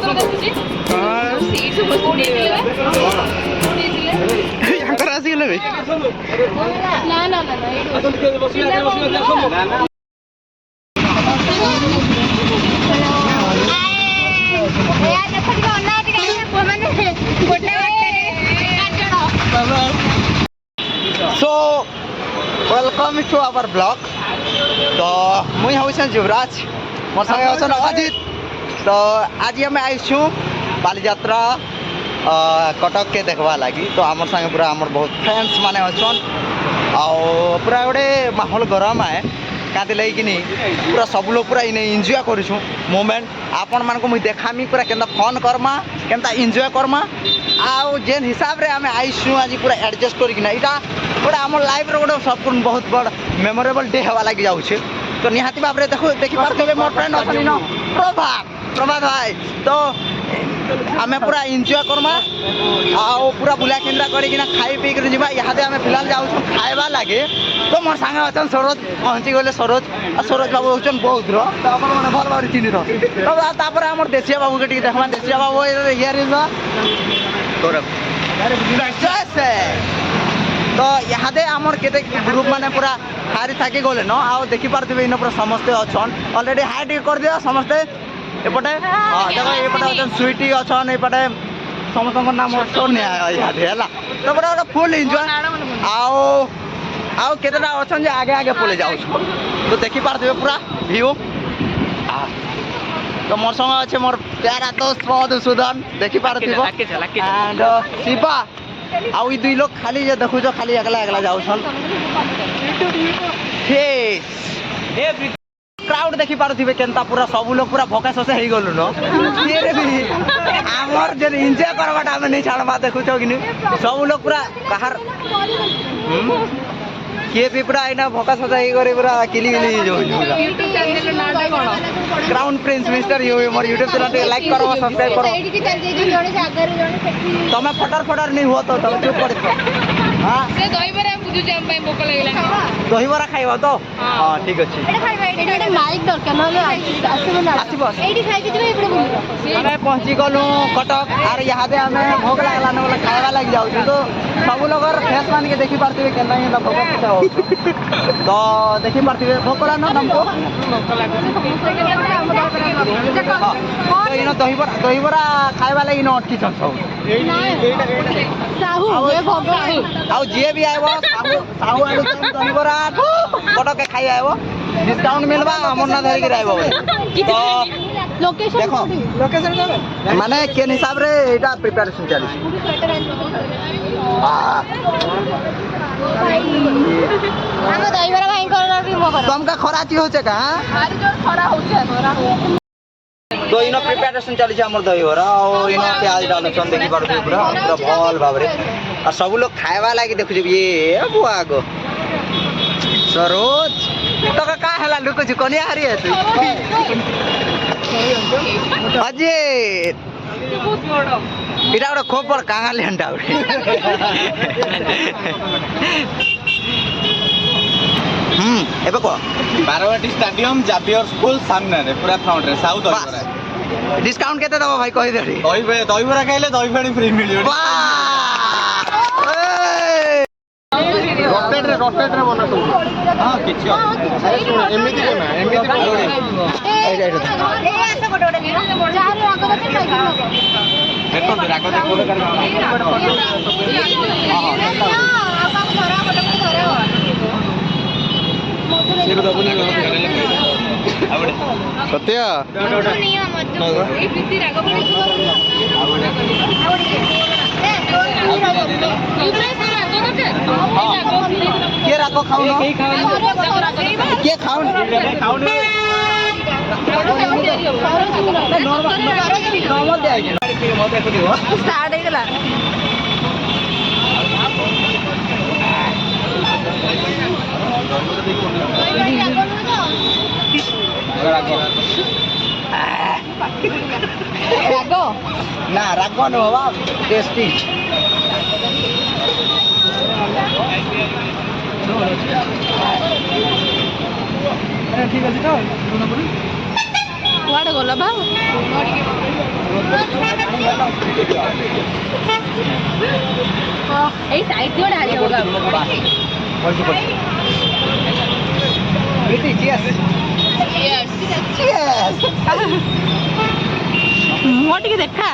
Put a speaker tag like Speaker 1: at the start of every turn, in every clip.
Speaker 1: यहाँ आसिगले भी so welcome to our blog. तो मुई हूँ युवराज, मोर संगे अच्छा अजित। तो आज आम आईसु बालीजात्रा कटक के देखवा लगी। तो आम संगे पूरा आमर बहुत फ्रेंड्स माने अच्छन आउ पूरा गोटे माहौल गरम है क्या लगी पूरा सब लोग पूरा इन्हें एंजॉय करूँ मोमेंट आपण मान को मुझे देखामी पूरा केंता फन करमा केंता एंजॉय करमा आउ जेन हिसाब रे आम आईसु आज पूरा एडजस्ट करना यहाँ गोटे आम लाइफ गोटे सब बहुत बड़ मेमोरेबल डे हवा लगी जाऊे। तो निहाती भाव में देखो देखी पारे मोर फ्रेंड अच्छी न प्रभात भाई। तो आम पूरा एंजॉय करमा आउ पूरा बुला केन्द्रा करना खाई पी कर जावा। यहाँ आम फिलहाल जाऊँ खाइबा लगे। तो मोर सांगे अच्छा सरोज पहुँची गले सरोज बाबू हूँ बहुत मैंने भल भाव चिन्ह तो आम देशिया बाबू के देखा देशिया बाबू हियर इज तो यहाँ आमर के ग्रुप माने पूरा हारी थकी गले न आउ देखी पारे इन पूरा समस्ते अच्छन अलरेडी हाई टे कर दिया समस्ते एपटे देखो एपटे अच्छा स्वीटी अच्छन एपटे समस्त नाम सोनिया है तो पूरा गोटे फुल एंजॉय आउ आउ केतेटा अच्छन जे आगे आगे पले जाऊ। तो देखी पारे पूरा व्यू। तो मोर संग अच्छे मोर प्यारा दोस्त मधुसूदन देखी पारे एंड शिवा आउ ई दुई लोग खाली जे देखु खाली एकला एकला जाऊन क्राउड देखी पारे केनता पूरा सब लोग पूरा भोका शोषे हो गलु न आमर जे एंजॉय करवाटा आम नहीं छाड़वा देखु कि सब लोग पूरा कहार किए भी पूरा आईना भोका सजा पूरा किली crown Prince mister you more YouTube channel like करो सब्सक्राइब करो। तुम फटर नहीं हुआ तो तुम चुप कर हाँ दहीबरा खाइबा तो हाँ ठीक अच्छे पहुँची गलु कटक आर यहाँ आम भोग लगला न बोले खाइबा लगी जाऊँ। तो सब लोग फेस मान के देखी पारे के भोग तो देखी पारे भोग कला न तुमको इन दहीबरा खाइबा लगी न अटकी सब आउ जी भी आए साहू आलू दहीबरा कटक के खाई आए डिस्काउंट मिलवा अमर ना धरिक देखो माने केन हिसाब रे एटा प्रिपरेशन चली तुमका खरा ची होचे का तो इन प्रिपरेशन चली आम दहीबरा और इन प्याज डालुन देखी पारे पूरा पूरा भल भाव और सब लोग खाइबा लगी देखु ये बुआ गो सरोज तो का है लुकुच कनिया हारी है तू अजित इटा गोटे खूब बड़ कांगाली हंटा एबे को बारवाटी स्टेडियम जाबियर स्कूल सामने पूरा फ्रंट रे साउथ डिस्काउंट केते दबो भाई कहि देरी दहीबरा खाइले दही पानी फ्री मिलियो रोटेट रे बना तो हां किछि एमिति बना एमिति ए ऐसा गोटे गोटे चार राग दते देखो राग दे कोड कर सत्या के राको खाऊ के खाऊ स्टार्ट रागो ना रागो न बाबा टेस्टी ठीक আছে তো কোয়াড়ে গলা বাবু
Speaker 2: এই সাইড দিয়ে ঢালি হোগা
Speaker 1: बेटी cheers
Speaker 2: চিয়ার্স
Speaker 1: cheers
Speaker 2: ମୁହଁ ଟିକେ ଦେଖା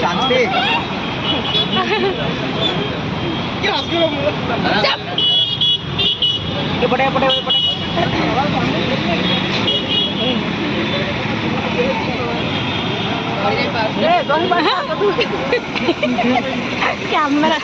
Speaker 1: शांति पटे पटे पटे
Speaker 2: କ୍ୟାମେରା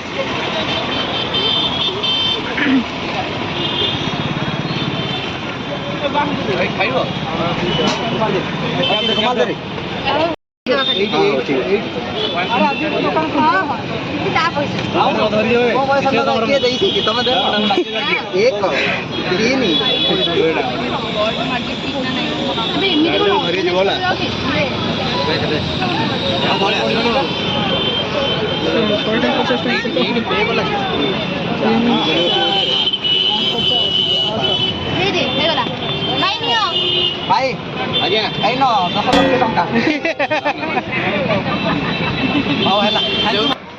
Speaker 1: भाई ଆଜ୍ଞା ଏଇନ 10 ଲକ୍ଷ ଟଙ୍କା ହଉ ହେଲା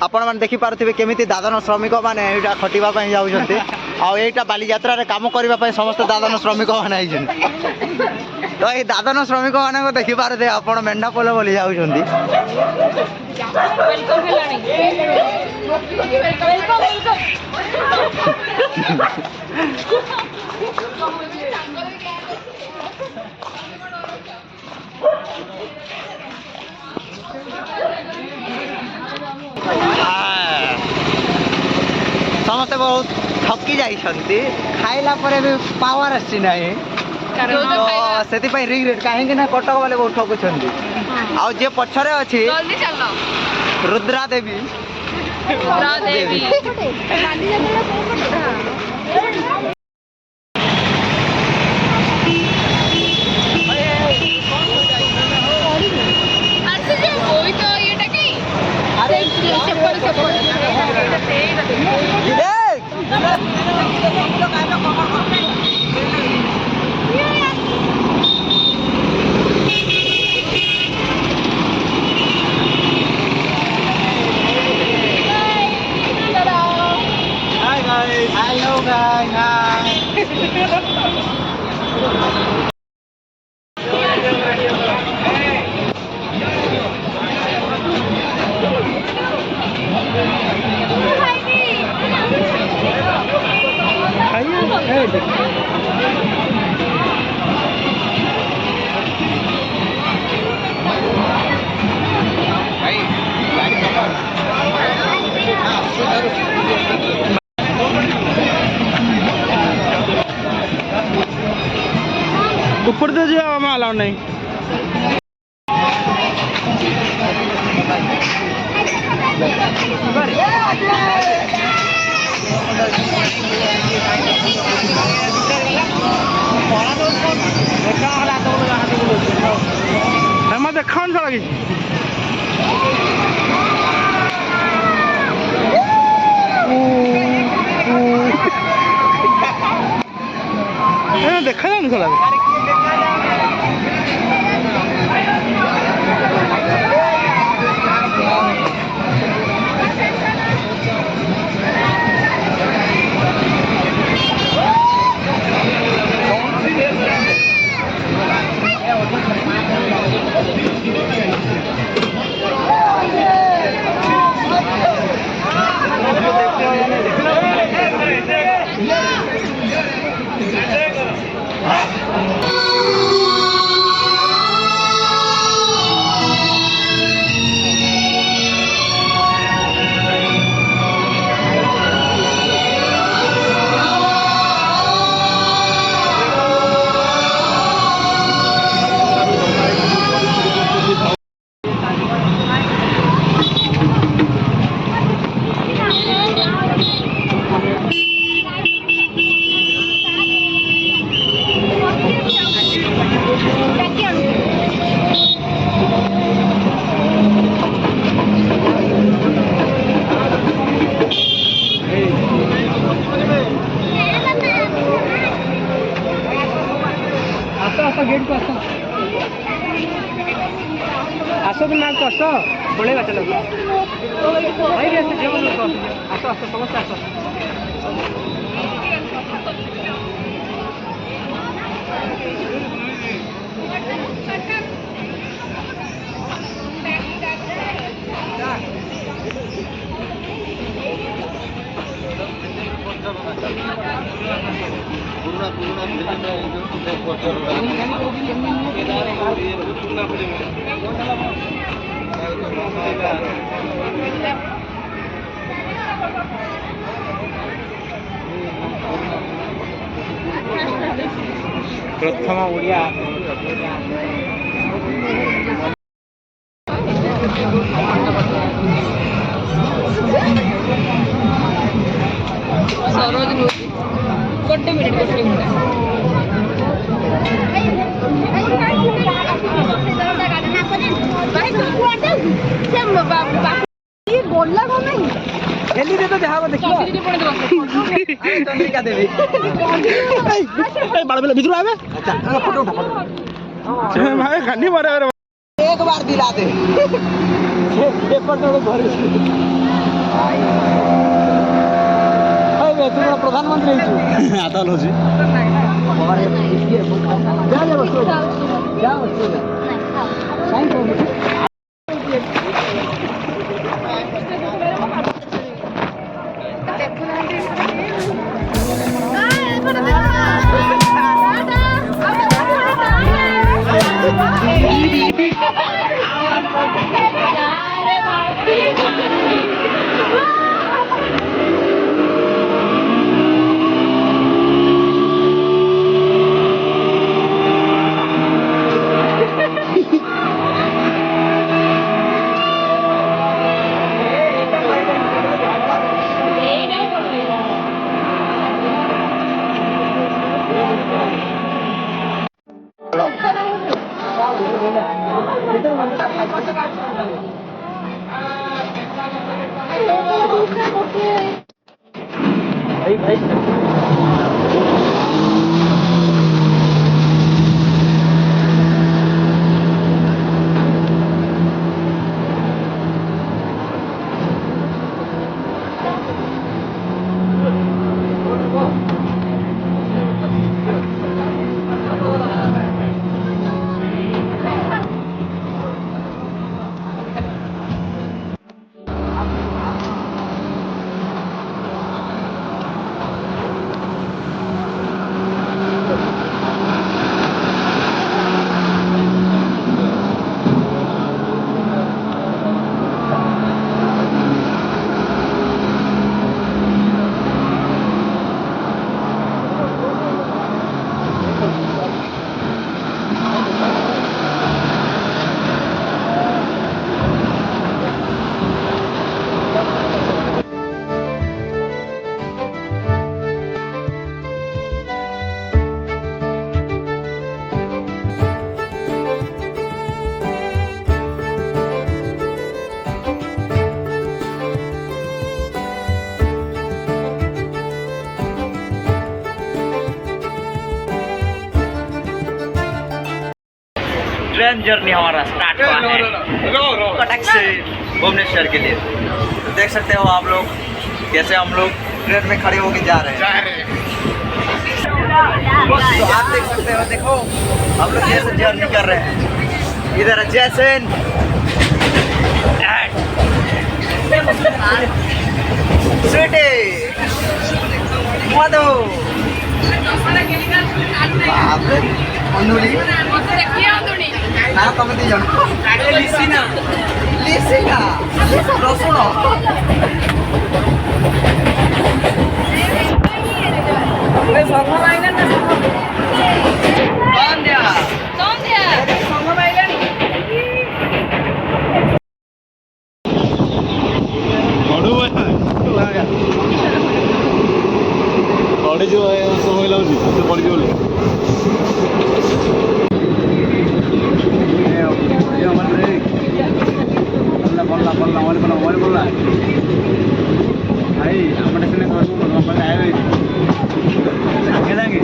Speaker 1: ଆପଣମାନେ ଦେଖିପାରୁଥିବେ କେମିତି ଦାଦନ ଶ୍ରମିକ ମାନେ ଏଇଟା ଖଟିବା ପାଇଁ ଯାଉଛନ୍ତି ଆଉ ଏଇଟା ବାଲିଯାତ୍ରାରେ କାମ କରିବା ପାଇଁ ସମସ୍ତ ଦାଦନ ଶ୍ରମିକ ମାନେ ହେଇଛନ୍ତି ତ ଏଇ ଦାଦନ ଶ୍ରମିକ ମାନଙ୍କୁ ଦେଖିପାରୁଥିବେ ଆପଣ ମେଣ୍ଢାପୋଲ ବୋଲି ଯାଉଛନ୍ତି ସମସ୍ତେ ବହୁତ ଥକି ଯାଇଛନ୍ତି ଖାଇଲା ପରେ ବି ପାୱାର ଆସିଛି ନାହିଁ ତ ସେଥିପାଇଁ ରିଗ୍ରେଟ୍ କାହିଁକି ନା କଟକ ବାଲେ ବହୁତ ଠକୁଛନ୍ତି ଆଉ ଯିଏ ପଛରେ ଅଛି ରୁଦ୍ରା ଦେବୀ Hello guys, hi.
Speaker 3: ऊपर तो जो हमें अलाउ नहीं हमें देखा लगी देखा जानी थोड़ा गेट को ଆସ ତୁମେ ଆସ ପଳେଇବା ଚାଲ ଭାଇ ଆସ ଝିଅ ଲୋକ ଆସ ଆସ ସମସ୍ତେ ଆସ ପ୍ରଥମ ଓଡ଼ିଆ
Speaker 2: ସରୋଜ ଗୋଟେ ମିନିଟ୍ ଗୋଲା କଣ ନାହିଁ
Speaker 1: ଖେଲିରେ ତ ଯାହା ହବ ଦେଖିବ ଚନ୍ଦ୍ରିକା ଦେବି
Speaker 3: ବାଳ ଭିତରୁ ଆବେ
Speaker 1: ଫଟୋ ଉଠା
Speaker 3: ଭାଇ ଖାଲି ବରାबर
Speaker 1: एक बार दिला दे पेपर तो भर तू प्रधानमंत्री आता लो जी ट्रेन जर्नी हमारा स्टार्ट हुआ है कटक से भुवनेश्वर के लिए। तो देख सकते हो आप लोग कैसे हम लोग ट्रेन में खड़े होके जा रहे हैं। तो आप देख सकते हो, देखो हम लोग कैसे जर्नी कर रहे हैं। इधर जैसन स्वीटी मधु ना तुम दी जन लिसिना रसुण
Speaker 4: ପଡ଼ିଯିବ ସମୟ ଲାଗୁଛି ସେ ପଡ଼ିଯିବ ବୋଲି बोलला बोलला बोलला भाई अपने से आए हुए जाएंगे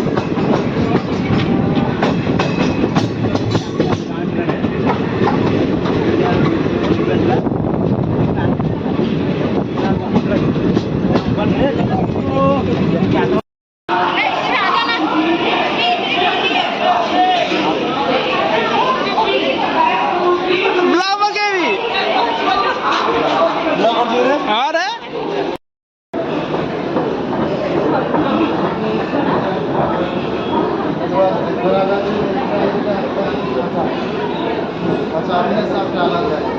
Speaker 1: सामने सब डाला जाए